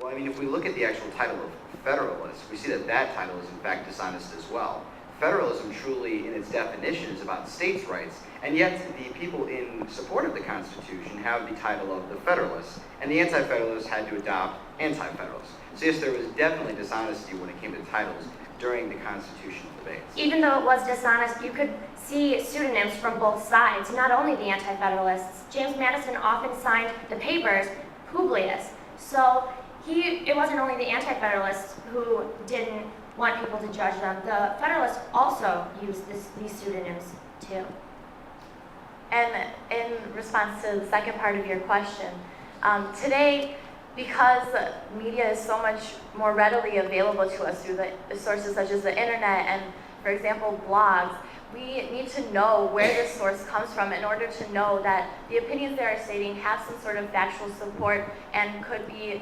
Well, I mean, if we look at the actual title of Federalist, we see that that title is in fact dishonest as well. Federalism truly, in its definition, is about states' rights, and yet the people in support of the Constitution have the title of the Federalists, and the Anti-Federalists had to adopt Anti-Federalists. So yes, there was definitely dishonesty when it came to titles during the constitutional debates. Even though it was dishonest, you could see pseudonyms from both sides, not only the Anti-Federalists. James Madison often signed the papers Publius. So it wasn't only the Anti-Federalists who didn't want people to judge them. The Federalists also used these pseudonyms too. And in response to the second part of your question, today, because media is so much more readily available to us through the sources such as the internet and, for example, blogs, we need to know where this source comes from in order to know that the opinions they are stating have some sort of factual support and could be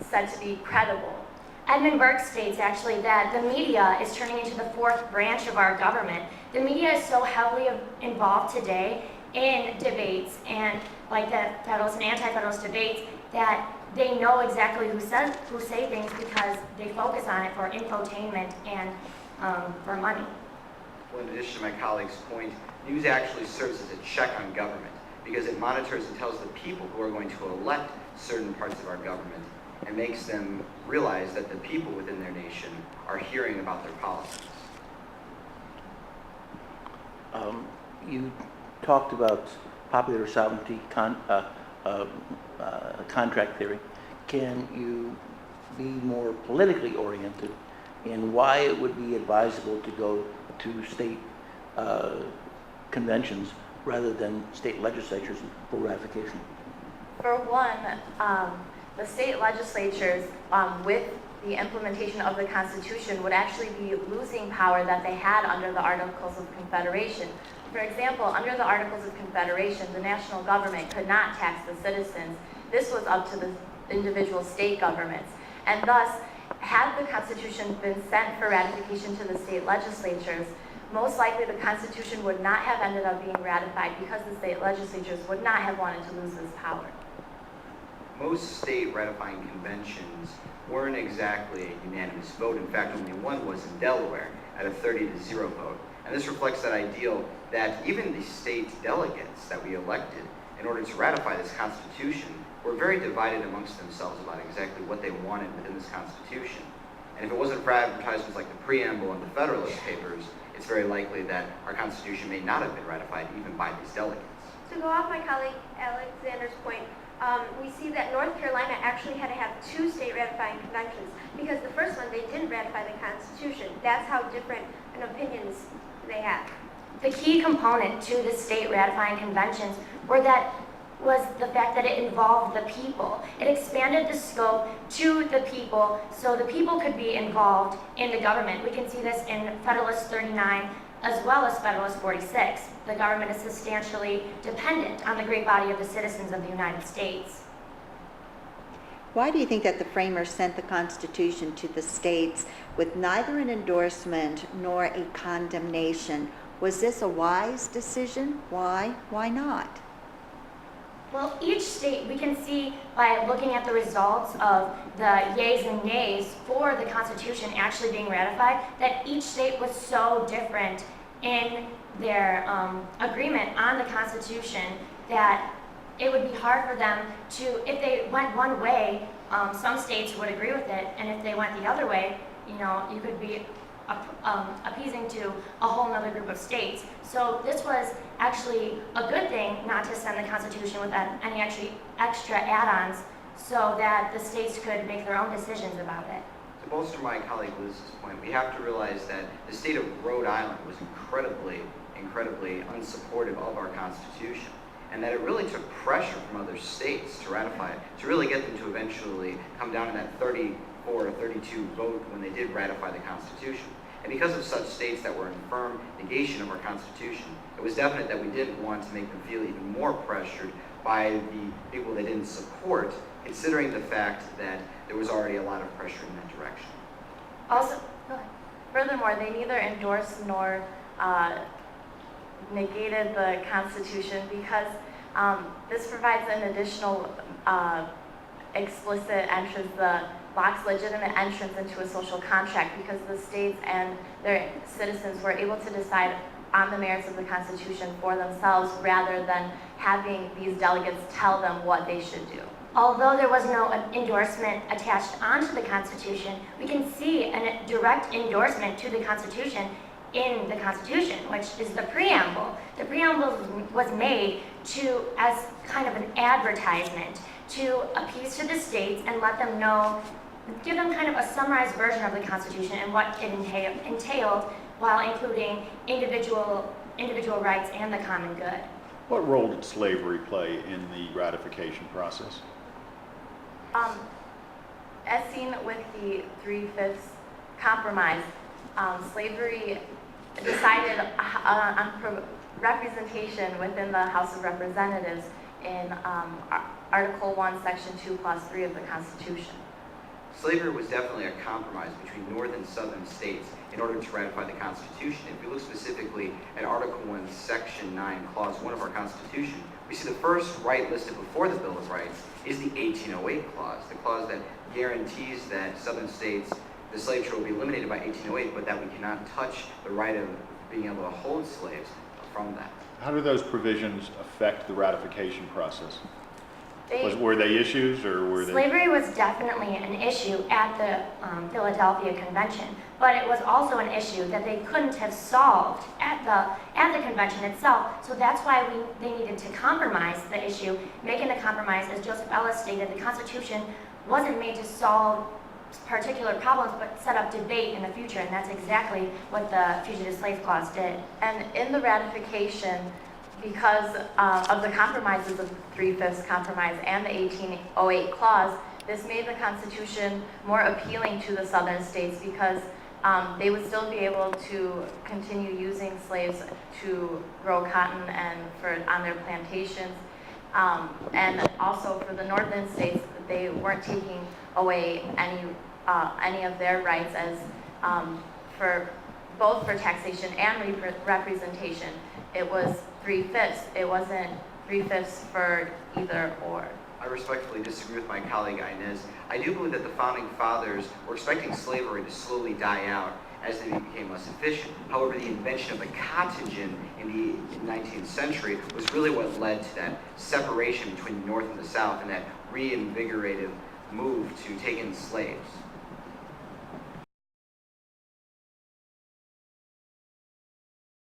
said to be credible. Edmund Burke states actually that the media is turning into the fourth branch of our government. The media is so heavily involved today in debates and like the Federalist and Anti-Federalist debates that they know exactly who say things because they focus on it for infotainment and for money. Well, in addition to my colleague's point, news actually serves as a check on government because it monitors and tells the people who are going to elect certain parts of our government and makes them realize that the people within their nation are hearing about their policies. You talked about popular sovereignty contract theory. Can you be more politically oriented in why it would be advisable to go to state conventions rather than state legislatures for ratification? For one, the state legislatures, with the implementation of the Constitution, would actually be losing power that they had under the Articles of Confederation. For example, under the Articles of Confederation, the national government could not tax the citizens. This was up to the individual state governments. And thus, had the Constitution been sent for ratification to the state legislatures, most likely the Constitution would not have ended up being ratified because the state legislatures would not have wanted to lose this power. Most state ratifying conventions weren't exactly a unanimous vote. In fact, only one was in Delaware at a 30-0 vote. And this reflects that ideal that even the state delegates that we elected in order to ratify this Constitution were very divided amongst themselves about exactly what they wanted within this Constitution. And if it wasn't for advertisements like the preamble and the Federalist Papers, it's very likely that our Constitution may not have been ratified even by these delegates. To go off my colleague Alexander's point, we see that North Carolina actually had to have two state ratifying conventions because the first one, they didn't ratify the Constitution. That's how different in opinions they have. The key component to the state ratifying conventions was the fact that it involved the people. It expanded the scope to the people so the people could be involved in the government. We can see this in Federalist 39 as well as Federalist 46. The government is substantially dependent on the great body of the citizens of the United States. Why do you think that the framers sent the Constitution to the states with neither an endorsement nor a condemnation? Was this a wise decision? Why? Why not? Well, each state, we can see by looking at the results of the yeas and nays for the Constitution actually being ratified, that each state was so different in their agreement on the Constitution that it would be hard for them to, if they went one way, some states would agree with it, and if they went the other way, you could be appeasing to a whole other group of states. So this was actually a good thing not to send the Constitution with any extra add-ons so that the states could make their own decisions about it. To bolster my colleague Liz's point, we have to realize that the state of Rhode Island was incredibly unsupportive of our Constitution, and that it really took pressure from other states to ratify it, to really get them to eventually come down to that 34 or 32 vote when they did ratify the Constitution. And because of such states that were in firm negation of our Constitution, it was definite that we didn't want to make them feel even more pressured by the people they didn't support, considering the fact that there was already a lot of pressure in that direction. Also, furthermore, they neither endorsed nor negated the Constitution because this provides an additional explicit entrance, the Locke's legitimate entrance into a social contract, because the states and their citizens were able to decide on the merits of the Constitution for themselves rather than having these delegates tell them what they should do. Although there was no endorsement attached onto the Constitution, we can see a direct endorsement to the Constitution in the Constitution, which is the preamble. The preamble was made to, as kind of an advertisement, to appease to the states and let them know, give them kind of a summarized version of the Constitution and what it entailed, while including individual rights and the common good. What role did slavery play in the ratification process? As seen with the 3/5 compromise, slavery decided on representation within the House of Representatives in Article 1, Section 2, Clause 3 of the Constitution. Slavery was definitely a compromise between North and Southern states in order to ratify the Constitution. If you look specifically at Article 1, Section 9, Clause 1 of our Constitution, we see the first right listed before the Bill of Rights is the 1808 clause, the clause that guarantees that Southern states, the slave trade will be eliminated by 1808, but that we cannot touch the right of being able to hold slaves from that. How do those provisions affect the ratification process? They- Were they issues or were they? Slavery was definitely an issue at the Philadelphia Convention, but it was also an issue that they couldn't have solved at the convention itself. So that's why they needed to compromise the issue, making the compromise, as Joseph Ellis stated, the Constitution wasn't made to solve particular problems, but set up debate in the future, and that's exactly what the Fugitive Slave Clause did. And in the ratification, because of the compromises of the 3/5 compromise and the 1808 clause, this made the Constitution more appealing to the Southern states because they would still be able to continue using slaves to grow cotton and on their plantations. And also for the Northern states, they weren't taking away any of their rights as both for taxation and representation. It was 3/5. It wasn't 3/5 for either or. I respectfully disagree with my colleague Inez. I do believe that the founding fathers were expecting slavery to slowly die out as they became less efficient. However, the invention of the cotton gin in the 19th century was really what led to that separation between the North and the South and that reinvigorated move to take in slaves.